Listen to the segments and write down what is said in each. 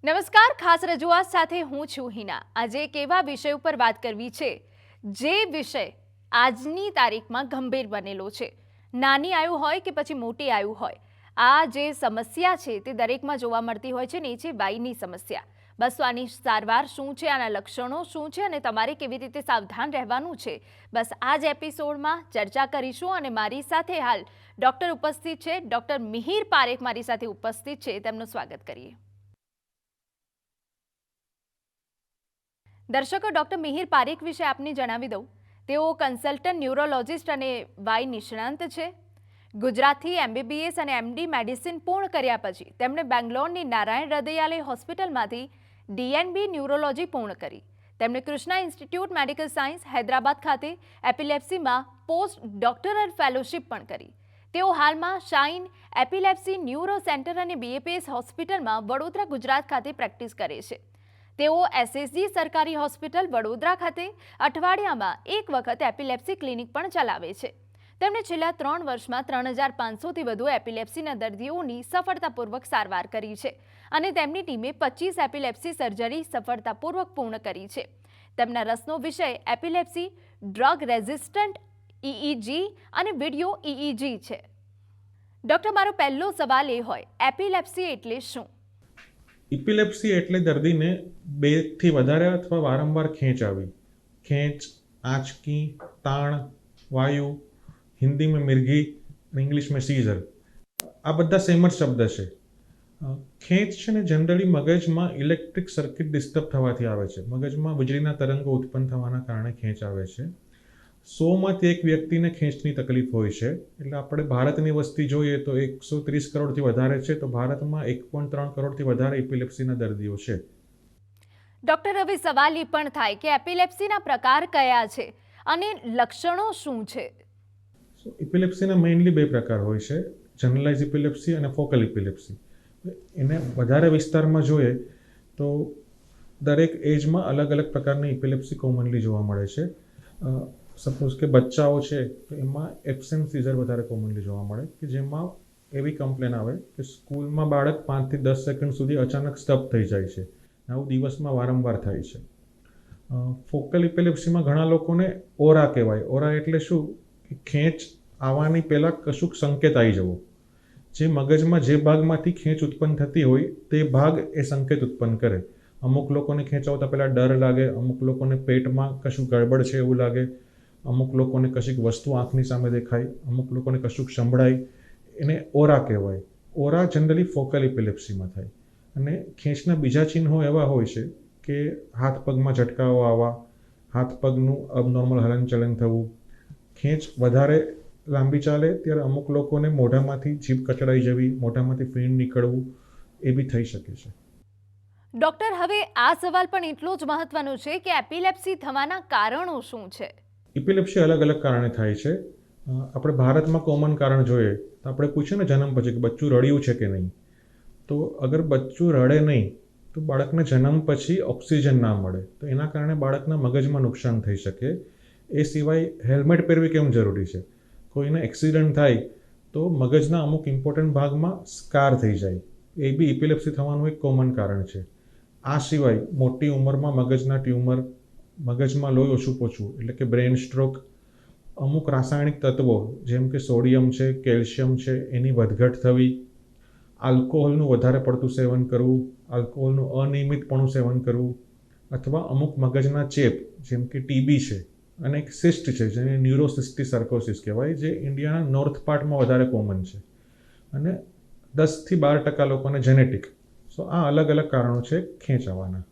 નમસ્કાર, ખાસ રજૂઆત સાથે હું છું હિના। આજે એક એવા વિષય ઉપર વાત કરવી છે જે વિષય આજની તારીખમાં ગંભીર બનેલો છે। નાની આયુ હોય કે પછી મોટી આયુ હોય, આ જે સમસ્યા છે તે દરેકમાં જોવા મળતી હોય છે ને, એ છે વાઈની સમસ્યા। બસ આની સારવાર શું છે, આના લક્ષણો શું છે અને તમારે કેવી રીતે સાવધાન રહેવાનું છે, બસ આ જ એપિસોડમાં ચર્ચા કરીશું। અને મારી સાથે હાલ ડૉક્ટર ઉપસ્થિત છે, ડૉક્ટર મિહિર પારેખ મારી સાથે ઉપસ્થિત છે, તેમનું સ્વાગત કરીએ। દર્શકો, ડૉક્ટર મિહિર પારેખ વિશે આપને જણાવી દઉં, તેઓ કન્સલ્ટન્ટ ન્યુરોલોજિસ્ટ અને વાઈ નિષ્ણાંત છે। ગુજરાતથી MBBS અને MD મેડિસિન પૂર્ણ કર્યા પછી તેમણે બેંગ્લોરની નારાયણ હૃદયાલય હોસ્પિટલમાંથી DNB ન્યુરોલોજી પૂર્ણ કરી। તેમણે Krishna institute medical science Hyderabad ખાતે એપિલેપ્સીમાં પોસ્ટ ડોક્ટરલ ફેલોશિપ પણ કરી। તેઓ હાલમાં શાઇન એપિલેપ્સી ન્યુરો સેન્ટર અને BAPS હોસ્પિટલમાં વડોદરા ગુજરાત ખાતે પ્રેક્ટિસ કરે છે। તેઓ SSG સરકારી હોસ્પિટલ વડોદરા ખાતે અઠવાડિયામાં એક વખત એપિલેપ્સી ક્લિનિક પણ ચલાવે છે। તેમણે છેલ્લા 3 વર્ષમાં 3500થી વધુ એપિલેપ્સીના દર્દીઓની સફળતાપૂર્વક સારવાર કરી છે અને તેમની ટીમે 25 એપિલેપ્સી સર્જરી સફળતાપૂર્વક પૂર્ણ કરી છે। તેમના રસનો વિષય એપિલેપ્સી, ડ્રગ રેઝિસ્ટન્ટ EEG અને વિડિયો EEG છે। ડૉક્ટર, મારો પહેલો સવાલ એ હોય, એપિલેપ્સી એટલે શું? ઇપિલેપ્સી એટલે દર્દીને 2 થી વધારે અથવા વારંવાર ખેંચ આવી, ખેંચ, આંચકી, તાણ, વાયુ, હિન્દી में मिर्गी, इंग्लिश में सीजर, આ બધા સેમ જ શબ્દ છે। ખેંચ છે ને જનરલી મગજમાં ઇલેક્ટ્રિક સર્કિટ ડિસ્ટર્બ થવાથી આવે છે। મગજમાં વીજળીના તરંગો ઉત્પન્ન થવાના કારણે ખેંચ આવે છે। 100માંથી 1 વ્યક્તિને ખેંચની તકલીફ હોય છે। એટલે આપણે ભારતની વસ્તી જોઈએ તો 130 કરોડથી વધારે છે, તો ભારતમાં 1.3 કરોડથી વધારે ઇપિલેપ્સીના દર્દીઓ છે। ડૉક્ટર, હવે સવાલ એ પણ થાય કે એપિલેપ્સીના પ્રકાર કયા છે અને લક્ષણો શું છે? ઇપિલેપ્સીના મેઇનલી 2 પ્રકાર હોય છે, જનરલાઇઝ ઇપિલેપ્સી અને ફોકલ ઇપિલેપ્સી। એને વધારે વિસ્તારમાં જોઈએ તો દરેક એજમાં અલગ અલગ પ્રકારની ઇપિલેપ્સી કોમનલી જોવા મળે છે। સપોઝ કે બચ્ચાઓ છે તો એમાં એબ્સેન્ટ સીઝર વધારે કોમનલી જોવા મળે, કે જેમાં એવી કમ્પ્લેન આવે કે સ્કૂલમાં બાળક 5 થી 10 સેકન્ડ સુધી અચાનક સ્ટપ થઈ જાય છે। આવું દિવસમાં વારંવાર થાય છે। ફોકલ ઇપિલેપ્સીમાં ઘણા લોકોને ઓરા કહેવાય। ઓરા એટલે શું? કે ખેંચ આવવાની પહેલાં કશુંક સંકેત આવી જવો, જે મગજમાં જે ભાગમાંથી ખેંચ ઉત્પન્ન થતી હોય તે ભાગ એ સંકેત ઉત્પન્ન કરે। અમુક લોકોને ખેંચ આવતા પહેલાં ડર લાગે, અમુક લોકોને પેટમાં કશું ગડબડ છે એવું લાગે, અમુક લોકોને કશીક વસ્તુ આંખની સામે દેખાય, અમુક લોકોને કશુંક સંભળાય, એને ઓરા કહેવાય। ઓરા જનરલી ફોકલ ઇપિલેપ્સીમાં થાય। અને ખેંચના બીજા ચિહ્નો એવા હોય છે કે હાથ પગમાં ઝટકાઓ આવવા, હાથ પગનું અબનોર્મલ હલનચલન થવું, ખેંચ વધારે લાંબી ચાલે ત્યારે અમુક લોકોને મોઢામાંથી જીભ કચડાઈ જવી, મોઢામાંથી ફીણ નીકળવું, એ બી થઈ શકે છે। ડૉક્ટર, હવે આ સવાલ પણ એટલો જ મહત્વનો છે કે એપિલેપ્સી થવાના કારણો શું છે? ઇપિલેપ્સી અલગ અલગ કારણે થાય છે। આપણે ભારતમાં કોમન કારણ જોઈએ તો આપણે પૂછીએ ને જન્મ પછી કે બચ્ચું રડ્યું છે કે નહીં, તો અગર બચ્ચું રડે નહીં તો બાળકને જન્મ પછી ઓક્સિજન ના મળે તો એના કારણે બાળકના મગજમાં નુકસાન થઈ શકે। એ સિવાય હેલ્મેટ પહેરવી કેમ જરૂરી છે? કોઈને એક્સિડન્ટ થાય તો મગજના અમુક ઇમ્પોર્ટન્ટ ભાગમાં સ્કાર થઈ જાય, એ બી ઇપિલેપ્સી થવાનું એક કોમન કારણ છે। આ સિવાય મોટી ઉંમરમાં મગજના ટ્યુમર, મગજમાં લોહી ઓછું પહોંચવું એટલે કે બ્રેન સ્ટ્રોક, અમુક રાસાયણિક તત્વો જેમ કે સોડિયમ છે, કેલ્શિયમ છે, એની વધઘટ થવી, આલ્કોહોલનું વધારે પડતું સેવન કરવું, આલ્કોહોલનું અનિયમિતપણું સેવન કરવું, અથવા અમુક મગજના ચેપ જેમ કે TB છે અને એક સિસ્ટ છે જેને ન્યુરોસિસ્ટિક સર્કોસિસ કહેવાય, જે ઇન્ડિયાના નોર્થ પાર્ટમાં વધારે કોમન છે અને 10થી 12% લોકોને જેનેટિક। સો આ અલગ અલગ કારણો છે ખેંચ આવવાના।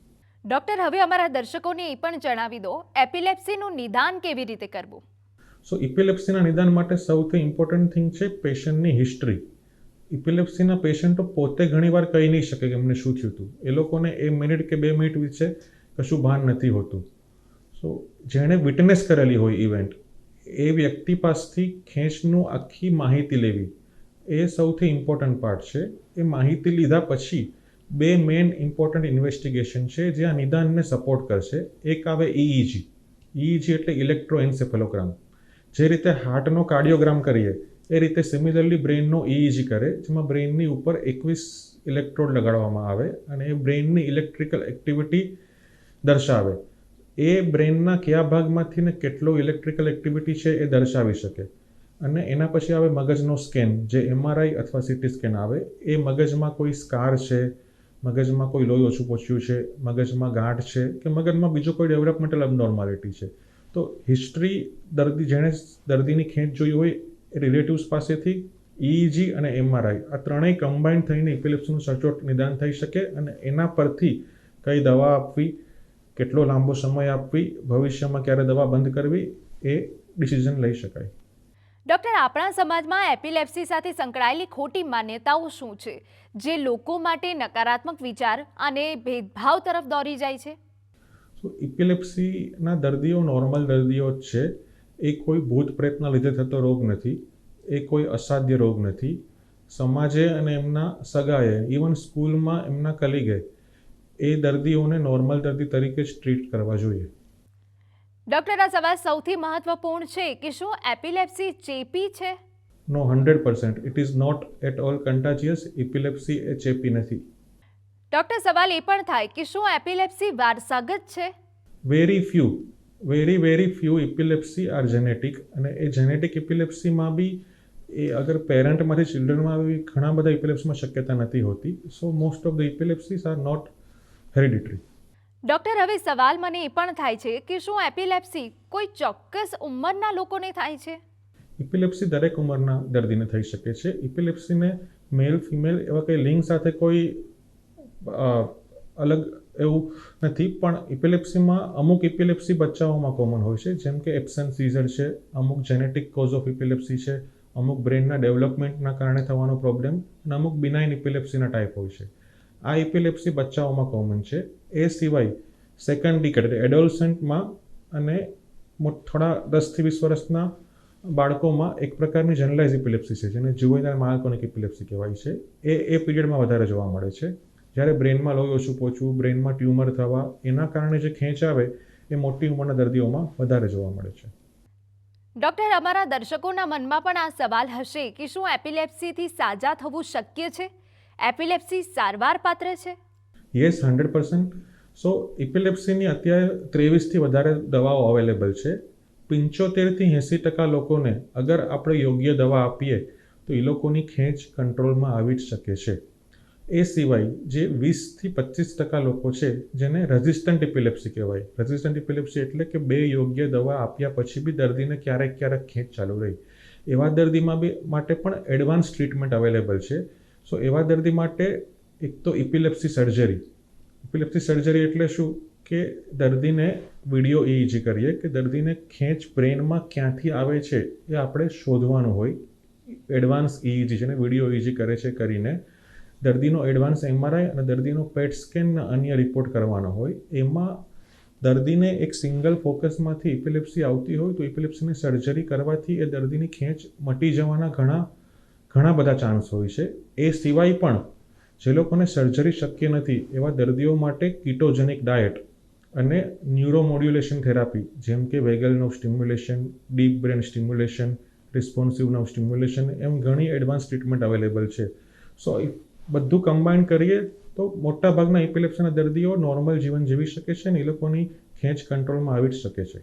ડૉક્ટર, હવે અમારા દર્શકોને એ પણ જણાવી દો, એપિલેપ્સીનું નિદાન કેવી રીતે કરવું? સો ઇપિલેપ્સીના નિદાન માટે સૌથી ઇમ્પોર્ટન્ટ થિંગ છે પેશન્ટની હિસ્ટ્રી। ઇપિલેપ્સીના પેશન્ટો પોતે ઘણીવાર કહી નહીં શકે કે એમને શું થયું હતું, એ લોકોને 1 મિનિટ કે 2 મિનિટ વિશે કશું ભાન નથી હોતું। સો જેણે વિટનેસ કરેલી હોય ઇવેન્ટ, એ વ્યક્તિ પાસેથી ખેંચનું આખી માહિતી લેવી એ સૌથી ઇમ્પોર્ટન્ટ પાર્ટ છે। એ માહિતી લીધા પછી 2 મેઇન ઇમ્પોર્ટન્ટ ઇન્વેસ્ટિગેશન છે જે આ નિદાનને સપોર્ટ કરશે। એક આવે EEG એટલે ઇલેક્ટ્રોએન્સેફેલોગ્રામ। જે રીતે હાર્ટનો કાર્ડિયોગ્રામ કરીએ એ રીતે સિમિલરલી બ્રેઇનનો EEG કરે, જેમાં બ્રેઇનની ઉપર 21 ઇલેક્ટ્રોડ લગાડવામાં આવે અને એ બ્રેઇનની ઇલેક્ટ્રિકલ એક્ટિવિટી દર્શાવે. એ બ્રેઇનના કયા ભાગમાંથી ને કેટલો ઇલેક્ટ્રિકલ એક્ટિવિટી છે એ દર્શાવી શકે. અને એના પછી આવે મગજનો સ્કેન, જે MRI અથવા CT સ્કેન આવે. એ મગજમાં કોઈ સ્કાર છે, મગજમાં કોઈ લોહી ઓછું પહોંચ્યું છે, મગજમાં ગાંઠ છે કે મગજમાં બીજો કોઈ ડેવલપમેન્ટલ અબનોર્માલિટી છે. તો હિસ્ટ્રી જેણે દર્દીની ખેંચ જોઈ હોય એ રિલેટિવ્સ પાસેથી EEG અને MRI આ ત્રણેય કમ્બાઇન થઈને ઇપિલેપ્સીનું સચોટ નિદાન થઈ શકે અને એના પરથી કઈ દવા આપવી, કેટલો લાંબો સમય આપવી, ભવિષ્યમાં ક્યારે દવા બંધ કરવી એ ડિસિઝન લઈ શકાય. ડૉક્ટર, આપણા સમાજમાં એપિલેપ્સી સાથે સંકળાયેલી ખોટી માન્યતાઓ શું છે, જે લોકો માટે નકારાત્મક વિચાર અને ભેદભાવ તરફ દોરી જાય છે? તો ઇપિલેપ્સીના દર્દીઓ નોર્મલ દર્દીઓ જ છે. એ કોઈ ભૂત પ્રેતના લીધે થતો રોગ નથી, એ કોઈ અસાધ્ય રોગ નથી. સમાજે અને એમના સગાએ, ઇવન સ્કૂલમાં એમના કલીગે એ દર્દીઓને નોર્મલ દર્દી તરીકે જ ટ્રીટ કરવા જોઈએ. ડૉક્ટર, આ સવાલ સૌથી મહત્વપૂર્ણ છે કે શું એપિલેપ્સી ચેપી છે? No, 100%. It is not at all contagious. Epilepsy એ ચેપી નથી. ડૉક્ટર, સવાલ એ પણ થાય કે શું એપિલેપ્સી વારસાગત છે? Very few epilepsy are genetic. અને એ જેનેટિક ઇપિલેપ્સીમાં બી એ અગર પેરેન્ટમાંથી ચિલ્ડ્રનમાં બી ઘણા બધા ઇપિલેપ્સીમાં શક્યતા નથી હોતી. So most of the epilepsies are not hereditary. Doctor, હવે સવાલ મને એ પણ થાય છે કે શું એપિલેપ્સી કોઈ ચોક્કસ ઉંમરના લોકોને થાય છે? ઇપિલેપ્સી દરેક ઉંમરના દર્દીને થઈ શકે છે. ઇપિલેપ્સીને મેલ ફિમેલ એવા કંઈ લિંગ સાથે કોઈ અલગ એવું નથી, પણ ઇપિલેપ્સીમાં અમુક ઇપિલેપ્સી બચ્ચાઓમાં કોમન હોય છે, જેમ કે એબ્સન્ટ સીઝર છે, અમુક જેનેટિક કોઝ ઓફ ઇપિલેપ્સી છે, અમુક બ્રેઇનના ડેવલપમેન્ટના કારણે થવાનો પ્રોબ્લેમ અને અમુક બિનાઇન ઇપિલેપ્સીના ટાઈપ હોય છે. આ ઇપિલેપ્સી બચ્ચાઓમાં કોમન છે. એ સિવાય સેકન્ડ ડિકેડ એડોલસન્ટમાં અને થોડા 10 થી 20 વર્ષના બાળકોમાં એક પ્રકારની જનરલાઇઝ ઇપિલેપ્સી છે, જેને જુવેનાઇલ માયોકોનિક ઇપિલેપ્સી કહેવાય છે. એ પીરિયડમાં વધારે જોવા મળે છે, જ્યારે બ્રેઇનમાં લોહી ઓછું પહોંચવું, બ્રેઇનમાં ટ્યુમર થવા, એના કારણે જે ખેંચ આવે એ મોટી ઉંમરના દર્દીઓમાં વધારે જોવા મળે છે. ડૉક્ટર, અમારા દર્શકોના મનમાં પણ આ સવાલ હશે કે શું એપિલેપ્સીથી સાજા થવું શક્ય છે? એપિલેપ્સી સારવાર પાત્ર છે? યસ, 100%. સો ઇપિલેપ્સીની અત્યારે 23થી વધારે દવાઓ અવેલેબલ છે. 75થી 80% લોકોને અગર આપણે યોગ્ય દવા આપીએ તો એ લોકોની ખેંચ કંટ્રોલમાં આવી જ શકે છે. એ સિવાય જે 20થી 25% લોકો છે જેને રેઝિસ્ટન્ટ ઇપિલેપ્સી કહેવાય. રેઝિસ્ટન્ટ ઇપિલેપ્સી એટલે કે 2 યોગ્ય દવા આપ્યા પછી બી દર્દીને ક્યારેક ખેંચ ચાલુ રહી. એવા દર્દીમાં બી માટે પણ એડવાન્સ ટ્રીટમેન્ટ અવેલેબલ છે. સો એવા દર્દી માટે એક તો ઇપિલેપ્સી સર્જરી. ઇપિલેપ્સી સર્જરી એટલે શું કે દર્દીને વિડીયો EEG કરીએ કે દર્દીને ખેંચ બ્રેઇનમાં ક્યાંથી આવે છે એ આપણે શોધવાનું હોય. એડવાન્સ EEG જેને વિડીયો EEG કરે છે કરીને દર્દીનો એડવાન્સ MRI અને દર્દીનો પેટ સ્કેન અન્ય રિપોર્ટ કરવાનો હોય. એમાં દર્દીને એક સિંગલ ફોકસમાંથી ઇપિલેપ્સી આવતી હોય તો ઇપિલેપ્સીની સર્જરી કરવાથી એ દર્દીની ખેંચ મટી જવાના ઘણા બધા ચાન્સ હોય છે. એ સિવાય પણ જે લોકોને સર્જરી શક્ય નથી એવા દર્દીઓ માટે કીટોજેનિક ડાયટ અને ન્યુરોમોડ્યુલેશન થેરાપી જેમ કે vagal nerve stimulation, deep brain stimulation, responsive nerve stimulation એમ ઘણી એડવાન્સ ટ્રીટમેન્ટ અવેલેબલ છે. સો બધું કમ્બાઈન કરીએ તો મોટાભાગના ઇપિલેપ્સીના દર્દીઓ નોર્મલ જીવન જીવી શકે છે અને એ લોકોની ખેંચ કંટ્રોલમાં આવી જ શકે છે.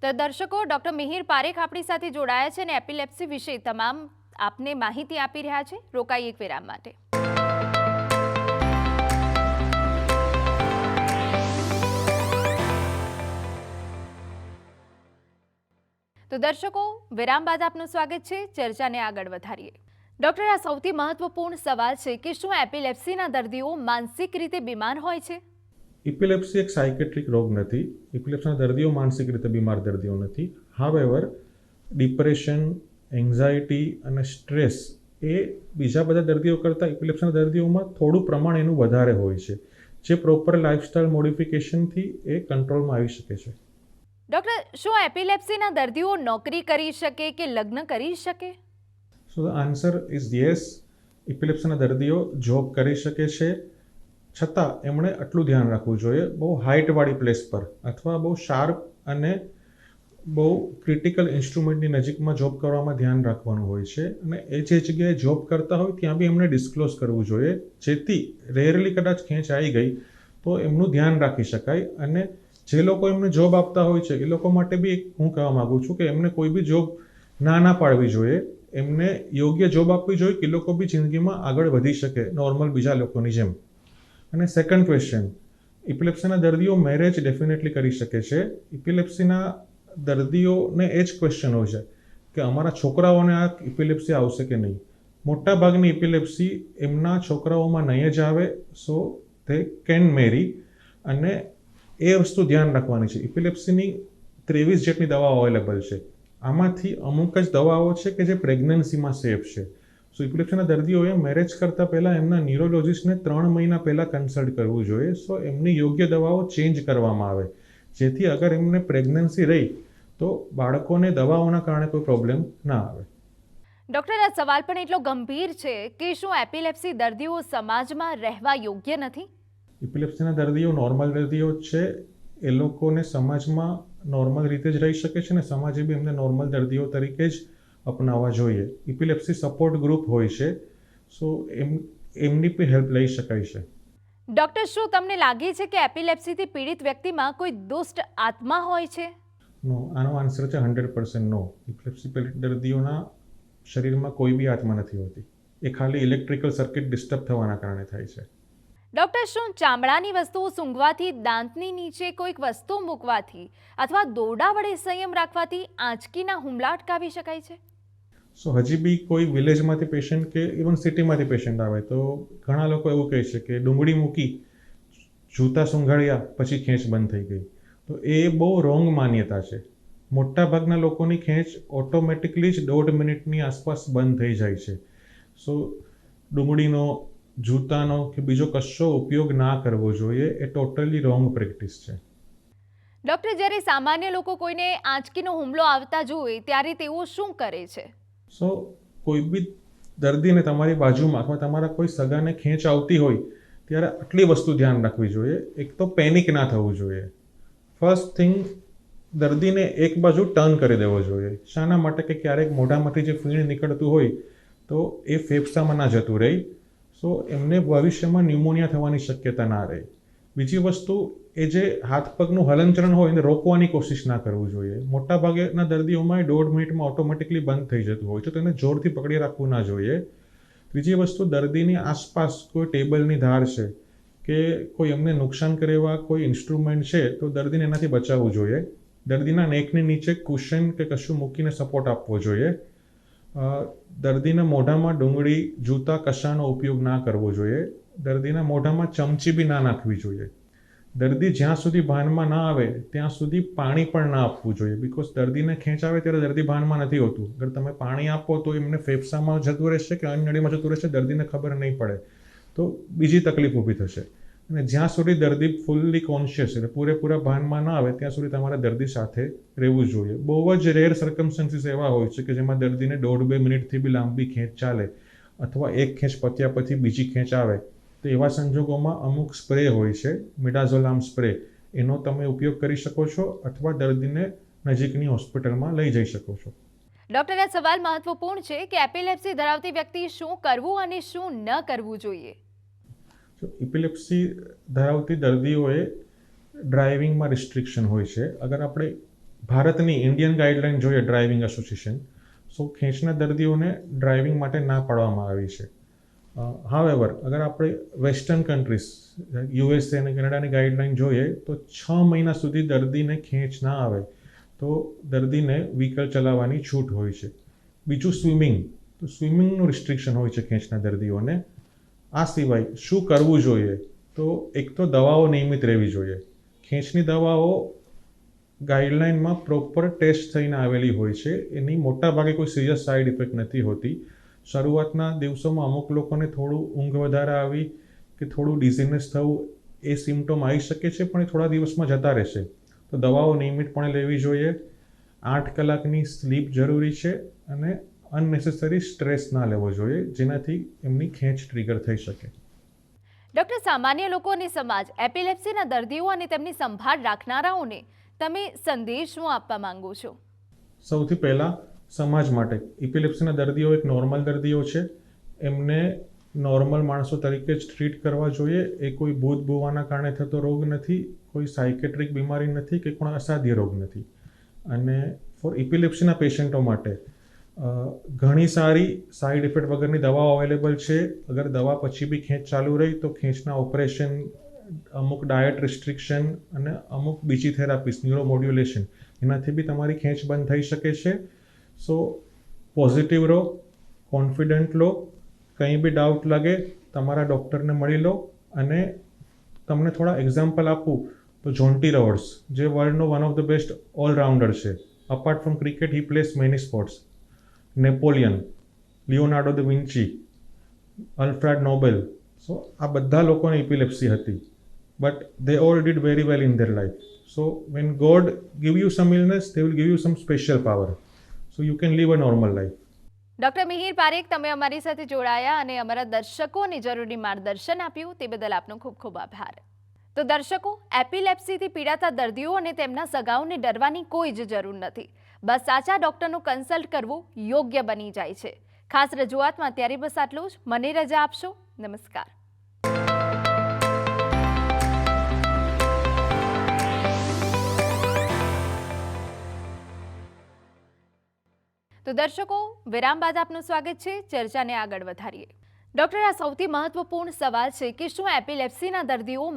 તો દર્શકો, ડૉક્ટર મિહિર પારેખ આપણી સાથે જોડાયા છે અને એપિલેપ્સી વિશે તમામ આપને માહિતી આપી રહ્યા છે. રોકાઈ એક વિરામ માટે. તો દર્શકો, વિરામ બાદ આપનું સ્વાગત છે. ચર્ચાને આગળ વધારીએ. ડૉક્ટર, આ સૌથી મહત્વપૂર્ણ સવાલ છે કે શું એપિલેપ્સીના દર્દીઓ માનસિક રીતે બીમાર હોય છે? ઇપિલેપ્સી એક સાયકેટ્રિક રોગ નથી. ઇપિલેપ્સીના દર્દીઓ માનસિક રીતે બીમાર દર્દીઓ નથી. હાવેવર ડિપ્રેશન, એન્ઝાયટી અને સ્ટ્રેસ એ બીજા બધા દર્દીઓ કરતાં ઇપિલેપ્સીના દર્દીઓમાં થોડું પ્રમાણ એનું વધારે હોય છે, જે પ્રોપર લાઇફસ્ટાઇલ મોડિફિકેશનથી એ કંટ્રોલમાં આવી શકે છે. ડૉક્ટર, શું એપિલેપ્સીના દર્દીઓ નોકરી કરી શકે કે લગ્ન કરી શકે? સો ધ આન્સર ઇઝ યસ. ઇપિલેપ્સીના દર્દીઓ જોબ કરી શકે છે, છતાં એમણે આટલું ધ્યાન રાખવું જોઈએ બહુ હાઇટવાળી પ્લેસ પર અથવા બહુ શાર્પ અને બહુ ક્રિટિકલ ઇન્સ્ટ્રુમેન્ટની નજીકમાં જોબ કરવામાં ધ્યાન રાખવાનું હોય છે અને એ જે જગ્યાએ જોબ કરતા હોય ત્યાં બી એમને ડિસ્ક્લોઝ કરવું જોઈએ, જેથી રેરલી કદાચ ખેંચ આવી ગઈ તો એમનું ધ્યાન રાખી શકાય. અને જે લોકો એમને જોબ આપતા હોય છે એ લોકો માટે બી હું કહેવા માગું છું કે એમને કોઈ બી જોબ ના પાડવી જોઈએ, એમને યોગ્ય જોબ આપવી જોઈએ કે એ લોકો બી જિંદગીમાં આગળ વધી શકે નોર્મલ બીજા લોકોની જેમ. અને સેકન્ડ ક્વેશ્ચન, ઇપિલેપ્સીના દર્દીઓ મેરેજ ડેફિનેટલી કરી શકે છે. ઇપિલેપ્સીના દર્દીઓને એ જ ક્વેશ્ચન હોય છે કે અમારા છોકરાઓને આ ઇપિલેપ્સી આવશે કે નહીં. મોટા ભાગની ઇપિલેપ્સી એમના છોકરાઓમાં નહીં જ આવે, સો તે કેન મેરી. અને એ વસ્તુ ધ્યાન રાખવાની છે. ઇપિલેપ્સીની 23 જેટલી દવાઓ અવેલેબલ છે. આમાંથી અમુક જ દવાઓ છે કે જે પ્રેગ્નન્સીમાં સેફ છે. સો ઇપિલેપ્સીના દર્દીઓએ મેરેજ કરતાં પહેલાં એમના ન્યુરોલોજિસ્ટને 3 મહિના પહેલાં કન્સલ્ટ કરવું જોઈએ. સો એમની યોગ્ય દવાઓ ચેન્જ કરવામાં આવે, જેથી અગર એમને પ્રેગ્નન્સી રહી તો બાળકોને દવાઓના કારણે કોઈ પ્રોબ્લેમ ના આવે. ડૉક્ટર, આ સવાલ પણ એટલો ગંભીર છે કે શું એપિલેપ્સી દર્દીઓ સમાજમાં રહેવા યોગ્ય નથી? ઇપિલેપ્સીના દર્દીઓ નોર્મલ દર્દીઓ જ છે. એ લોકોને સમાજમાં નોર્મલ રીતે જ રહી શકે છે ને સમાજે બી એમને નોર્મલ દર્દીઓ તરીકે જ અપનાવવા જોઈએ. ઇપિલેપ્સી સપોર્ટ ગ્રુપ હોય છે, સો એમની બી હેલ્પ લઈ શકાય છે. ડૉક્ટર, શું તમને લાગે છે કે એપિલેપ્સીથી પીડિત વ્યક્તિમાં કોઈ દુષ્ટ આત્મા હોય છે? નો, આનો આન્સર છે 100% નો. ઇપિલેપ્સી પીડિત દર્દીઓના શરીરમાં કોઈ બી આત્મા નથી હોતી. એ ખાલી ઇલેક્ટ્રિકલ સર્કિટ ડિસ્ટર્બ થવાના કારણે થાય છે. ડૉક્ટર, શું ચામડાની વસ્તુઓ સૂંઘવાથી, દાંતની નીચે કોઈક વસ્તુ મૂકવાથી અથવા દોરડા વડે સંયમ રાખવાથી આંચકીના હુમલા અટકાવી શકાય છે? સો હજી બી કોઈ વિલેજમાંથી પેશન્ટ કે ઇવન સિટીમાંથી પેશન્ટ આવે તો ઘણા લોકો એવું કહે છે કે ડુંગળી મૂકી, જૂતા સૂંઘાડ્યા પછી ખેંચ બંધ થઈ ગઈ. તો એ બહુ રોંગ માન્યતા છે. મોટા ભાગના લોકોની ખેંચ ઓટોમેટિકલી જ 1.5 મિનિટની આસપાસ બંધ થઈ જાય છે. સો ડુંગળીનો, જૂતાનો કે બીજો કશો ઉપયોગ ના કરવો જોઈએ. એ ટોટલી રોંગ પ્રેક્ટિસ છે. ડૉક્ટર, જ્યારે સામાન્ય લોકો કોઈને આંચકીનો હુમલો આવતા જોઈએ ત્યારે તેઓ શું કરે છે? સો કોઈ બી દર્દીને તમારી બાજુમાં અથવા તમારા કોઈ સગાને ખેંચ આવતી હોય ત્યારે આટલી વસ્તુ ધ્યાન રાખવી જોઈએ. એક તો પેનિક ના થવું જોઈએ. ફર્સ્ટ થિંગ, દર્દીને એક બાજુ ટર્ન કરી દેવો જોઈએ. શાના માટે? કે ક્યારેક મોઢામાંથી જે ફીણ નીકળતું હોય તો એ ફેફસામાં ના જતું રહે. સો એમને ભવિષ્યમાં ન્યુમોનિયા થવાની શક્યતા ના રહે. બીજી વસ્તુ, એ જે હાથ પગનું હલનચલન હોય એને રોકવાની કોશિશ ના કરવું જોઈએ. મોટા ભાગના દર્દીઓમાં 1.5 મિનિટમાં ઓટોમેટિકલી બંધ થઈ જતું હોય છે, તો એને જોરથી પકડી રાખવું ના જોઈએ. ત્રીજી વસ્તુ, દર્દીની આસપાસ કોઈ ટેબલની ધાર છે કે કોઈ એમને નુકસાન કરે એવા કોઈ ઇન્સ્ટ્રુમેન્ટ છે તો દર્દીને એનાથી બચાવવું જોઈએ. દર્દીના નેકની નીચે કુશન કે કશું મૂકીને સપોર્ટ આપવો જોઈએ. દર્દીના મોઢામાં ડુંગળી, જૂતા કશાનો ઉપયોગ ના કરવો જોઈએ. દર્દીના મોઢામાં ચમચી બી ના નાખવી જોઈએ. દર્દી જ્યાં સુધી ભાનમાં ના આવે ત્યાં સુધી પાણી પણ ના આપવું જોઈએ. બિકોઝ દર્દીને ખેંચ આવે ત્યારે દર્દી ભાનમાં નથી હોતું. અગર તમે પાણી આપો તો એમને ફેફસામાં જતું રહેશે કે અન્ય નળીમાં જતું રહેશે, દર્દીને ખબર નહીં પડે, તો બીજી તકલીફ ઊભી થશે. અને જ્યાં સુધી દર્દી ફૂલ્લી કોન્શિયસ એટલે પૂરેપૂરા ભાનમાં ના આવે ત્યાં સુધી તમારે દર્દી સાથે રહેવું જોઈએ. બહુ જ રેર સર્કમસ્ટન્સીસ એવા હોય છે કે જેમાં દર્દીને 1.5-2 મિનિટથી બી લાંબી ખેંચ ચાલે અથવા એક ખેંચ પત્યા પછી બીજી ખેંચ આવે, તો એવા સંજોગોમાં અમુક સ્પ્રે હોય છે, મિડાઝોલામ સ્પ્રે, એનો તમે ઉપયોગ કરી શકો છો અથવા દર્દીને નજીકની હોસ્પિટલમાં લઈ જઈ શકો છો. ડૉક્ટર, આ સવાલ મહત્વપૂર્ણ છે કે એપિલેપ્સી ધરાવતી વ્યક્તિ શું કરવું અને શું ન કરવું જોઈએ? ઇપિલેપ્સી ધરાવતી દર્દીઓએ ડ્રાઇવિંગમાં રિસ્ટ્રિક્શન હોય છે. અગર આપણે ભારતની ઇન્ડિયન ગાઈડલાઇન જોઈએ, ડ્રાઇવિંગ એસોસિએશન, સો ખેંચના દર્દીઓને ડ્રાઇવિંગ માટે ના પાડવામાં આવી છે. હાવેવર, અગર આપણે વેસ્ટર્ન કન્ટ્રીઝ, યુએસએ અને કેનેડાની ગાઈડલાઇન જોઈએ તો 6 મહિના સુધી દર્દીને ખેંચ ના આવે તો દર્દીને વ્હીકલ ચલાવવાની છૂટ હોય છે. બીજું સ્વિમિંગ, તો સ્વિમિંગનું રિસ્ટ્રિક્શન હોય છે ખેંચના દર્દીઓને. આ સિવાય શું કરવું જોઈએ? તો એક તો દવાઓ નિયમિત રહેવી જોઈએ. ખેંચની દવાઓ ગાઈડલાઇનમાં પ્રોપર ટેસ્ટ થઈને આવેલી હોય છે. એની મોટા ભાગે કોઈ સિરિયસ સાઇડ ઇફેક્ટ નથી હોતી. શરૂઆતના દિવસોમાં અમુક લોકોને થોડું ઊંઘ વધારે આવી કે થોડું ડિઝીનેસ થવું, એ સિમ્ટોમ આવી શકે છે, પણ એ થોડા દિવસમાં જતા રહેશે. તો દવાઓ નિયમિતપણે લેવી જોઈએ. 8 કલાકની સ્લીપ જરૂરી છે અને અનનેસેસરી સ્ટ્રેસ ના લેવો જોઈએ જેનાથી એમની ખેંચ ટ્રિગર થઈ શકે. ડૉક્ટર, સામાન્ય લોકો અને સમાજ એપિલેપ્સીના દર્દીઓ અને તેમની સંભાળ રાખનારાઓને તમે સંદેશ શું આપવા માંગો છો? સૌથી પહેલાં સમાજ માટે ઇપિલેપ્સીના દર્દીઓ એક નોર્મલ દર્દીઓ છે, એમને નોર્મલ માણસો તરીકે જ ટ્રીટ કરવા જોઈએ. એ કોઈ ભૂત ભૂવાના કારણે થતો રોગ નથી, કોઈ સાયકેટ્રિક બીમારી નથી કે કોઈ અસાધ્ય રોગ નથી. અને ફોર ઇપિલેપ્સીના પેશન્ટો માટે ઘણી સારી સાઇડ ઇફેક્ટ વગરની દવાઓ અવેલેબલ છે. અગર દવા પછી બી ખેંચ ચાલુ રહી તો ખેંચના ઓપરેશન, અમુક ડાયટ રિસ્ટ્રિક્શન અને અમુક બીજી થેરાપીસ, ન્યુરોમોડ્યુલેશન, એનાથી બી તમારી ખેંચ બંધ થઈ શકે છે. સો પોઝિટિવ રહો, કોન્ફિડન્ટ લો, કંઈ બી ડાઉટ લાગે તમારા ડૉક્ટરને મળી લો. અને તમને થોડા એક્ઝામ્પલ આપું તો જોન્ટી રોડ્સ, જે વર્લ્ડનો one of the best allrounder છે. Apart from cricket he plays many sports. Napoleon, Leonardo da Vinci, Alfred Nobel. So આ બધા લોકોને ઇપિલેપ્સી હતી, but they all did very well in their life. So when God give you some illness, they will give you some special power. So you can live a normal life. Doctor Mihir Parekh, તમે અમારી સાથે જોડાયા અને અમારા દર્શકોને જરૂરી માર્ગદર્શન આપ્યું તે બદલ આપનો ખૂબ ખૂબ આભાર. તો દર્શકો, એપિલેપ્સીથી પીડાતા દર્દીઓ અને તેમના સગાઓને ડરવાની કોઈ જ જરૂર નથી. બસ સાચા ડૉક્ટરનું કન્સલ્ટ કરવું યોગ્ય બની જાય છે. ખાસ રજૂઆતમાં અત્યારે બસ આટલું જ. મને રજા આપશો. નમસ્કાર. તો દર્શકો, વિરામ બાદ આપનું સ્વાગત છે. ચર્ચાને આગળ વધારીએ. ડૉક્ટર, આ સૌથી મહત્વપૂર્ણ સવાલ છે કે શું એપિલેપ્સીના દર્દીઓ